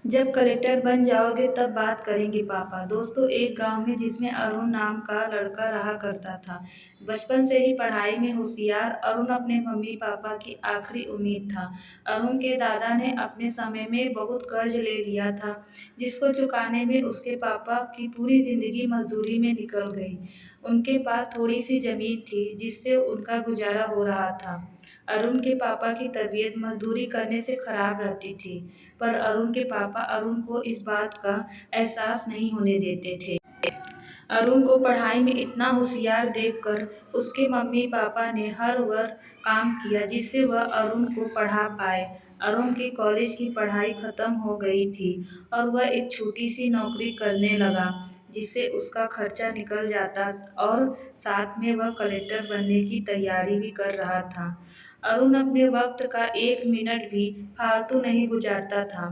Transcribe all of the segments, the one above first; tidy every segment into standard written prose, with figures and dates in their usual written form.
जब कलेक्टर बन जाओगे तब बात करेंगे पापा। दोस्तों, एक गांव में जिसमें अरुण नाम का लड़का रहा करता था। बचपन से ही पढ़ाई में होशियार अरुण अपने मम्मी पापा की आखिरी उम्मीद था। अरुण के दादा ने अपने समय में बहुत कर्ज ले लिया था, जिसको चुकाने में उसके पापा की पूरी जिंदगी मजदूरी में निकल गई। उनके पास थोड़ी सी जमीन थी जिससे उनका गुजारा हो रहा था। अरुण के पापा की तबीयत मजदूरी करने से खराब रहती थी, पर अरुण के पापा अरुण को इस बात का एहसास नहीं होने देते थे। अरुण को पढ़ाई में इतना होशियार देखकर उसके मम्मी पापा ने हर वह काम किया जिससे वह अरुण को पढ़ा पाए। अरुण की कॉलेज की पढ़ाई खत्म हो गई थी और वह एक छोटी सी नौकरी करने लगा, जिससे उसका खर्चा निकल जाता और साथ में वह कलेक्टर बनने की तैयारी भी कर रहा था। अरुण अपने वक्त का एक मिनट भी फालतू नहीं गुजारता था।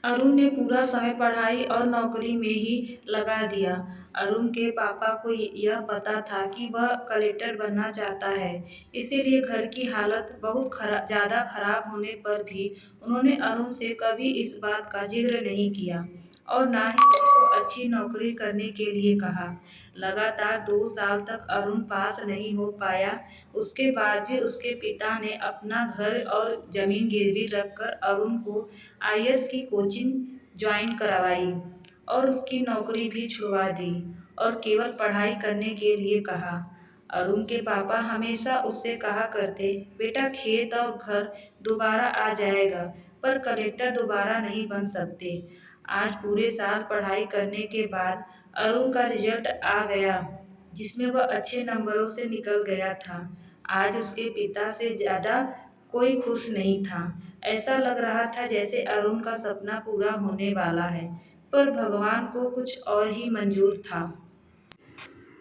अरुण ने पूरा समय पढ़ाई और नौकरी में ही लगा दिया। अरुण के पापा को यह पता था कि वह कलेक्टर बनना चाहता है, इसीलिए घर की हालत बहुत ज़्यादा खराब होने पर भी उन्होंने अरुण से कभी इस बात का जिक्र नहीं किया और ना ही उसको अच्छी नौकरी करने के लिए कहा। लगातार 2 साल तक अरुण पास नहीं हो पाया। उसके बाद भी उसके पिता ने अपना घर और जमीन गिरवी रखकर अरुण को आईएएस की कोचिंग ज्वाइन करवाई और उसकी नौकरी भी छुड़वा दी और केवल पढ़ाई करने के लिए कहा। अरुण के पापा हमेशा उससे कहा करते, बेटा खेत और घर दोबारा आ जाएगा, पर कलेक्टर दोबारा नहीं बन सकते। आज पूरे साल पढ़ाई करने के बाद अरुण का रिजल्ट आ गया, जिसमें वह अच्छे नंबरों से निकल गया था। आज उसके पिता से ज़्यादा कोई खुश नहीं था। ऐसा लग रहा था जैसे अरुण का सपना पूरा होने वाला है, पर भगवान को कुछ और ही मंजूर था।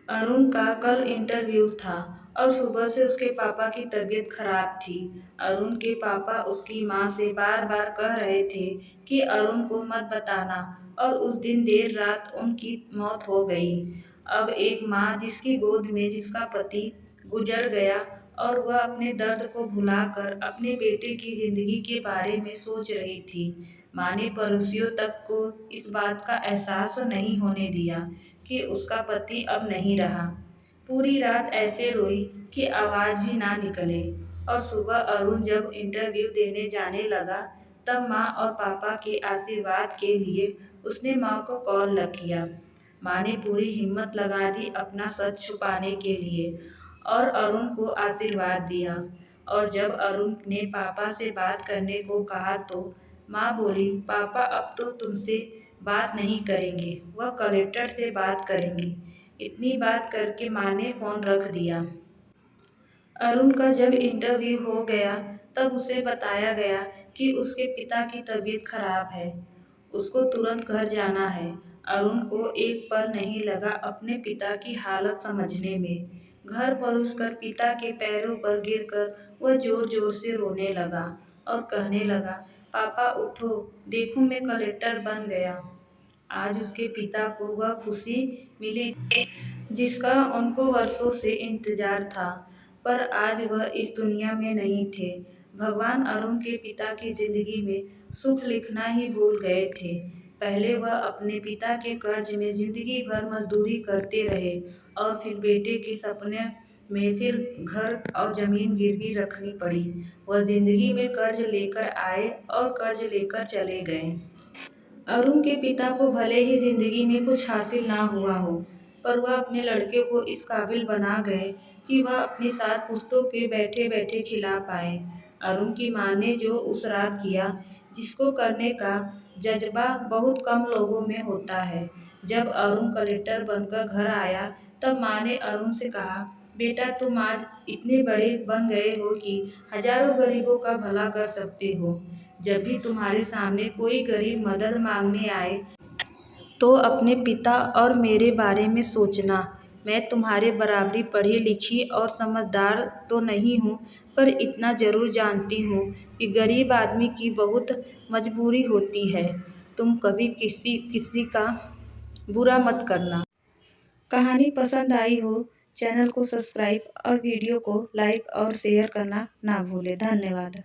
अरुण का कल इंटरव्यू था और सुबह से उसके पापा की तबीयत खराब थी। अरुण के पापा उसकी माँ से बार बार कह रहे थे कि अरुण को मत बताना, और उस दिन देर रात उनकी मौत हो गई। अब एक माँ जिसकी गोद में जिसका पति गुजर गया और वह अपने दर्द को भुलाकर अपने बेटे की जिंदगी के बारे में सोच रही थी। माँ ने पड़ोसियों तक को इस बात का एहसास नहीं होने दिया कि उसका पति अब नहीं रहा। पूरी रात ऐसे रोई कि आवाज़ भी ना निकले, और सुबह अरुण जब इंटरव्यू देने जाने लगा तब माँ और पापा के आशीर्वाद के लिए उसने माँ को कॉल किया। माँ ने पूरी हिम्मत लगा दी अपना सच छुपाने के लिए और अरुण को आशीर्वाद दिया। और जब अरुण ने पापा से बात करने को कहा तो माँ बोली, पापा अब तो तुमसे बात नहीं करेंगे, वह कलेक्टर से बात करेंगी। इतनी बात करके माँ ने फ़ोन रख दिया। अरुण का जब इंटरव्यू हो गया तब उसे बताया गया कि उसके पिता की तबीयत खराब है, उसको तुरंत घर जाना है। अरुण को एक पल नहीं लगा अपने पिता की हालत समझने में। घर पहुंचकर पिता के पैरों पर गिरकर वह जोर जोर से रोने लगा और कहने लगा, पापा उठो, देखो मैं कलेक्टर बन गया। आज उसके पिता को वह खुशी मिली जिसका उनको वर्षों से इंतजार था, पर आज वह इस दुनिया में नहीं थे। भगवान अरुण के पिता की जिंदगी में सुख लिखना ही भूल गए थे। पहले वह अपने पिता के कर्ज में जिंदगी भर मजदूरी करते रहे और फिर बेटे के सपने में फिर घर और जमीन गिरवी रखनी पड़ी। वह जिंदगी में कर्ज लेकर आए और कर्ज लेकर चले गए। अरुण के पिता को भले ही जिंदगी में कुछ हासिल ना हुआ हो, पर वह अपने लड़के को इस काबिल बना गए कि वह अपने साथ पुश्तों के बैठे बैठे खिला पाए। अरुण की माँ ने जो उस रात किया, जिसको करने का जज्बा बहुत कम लोगों में होता है। जब अरुण कलेक्टर बनकर घर आया तब माँ ने अरुण से कहा, बेटा तुम आज इतने बड़े बन गए हो कि हजारों गरीबों का भला कर सकते हो। जब भी तुम्हारे सामने कोई गरीब मदद मांगने आए तो अपने पिता और मेरे बारे में सोचना। मैं तुम्हारे बराबरी पढ़ी लिखी और समझदार तो नहीं हूँ, पर इतना ज़रूर जानती हूँ कि गरीब आदमी की बहुत मजबूरी होती है। तुम कभी किसी का बुरा मत करना। कहानी पसंद आई हो चैनल को सब्सक्राइब और वीडियो को लाइक और शेयर करना ना भूलें। धन्यवाद।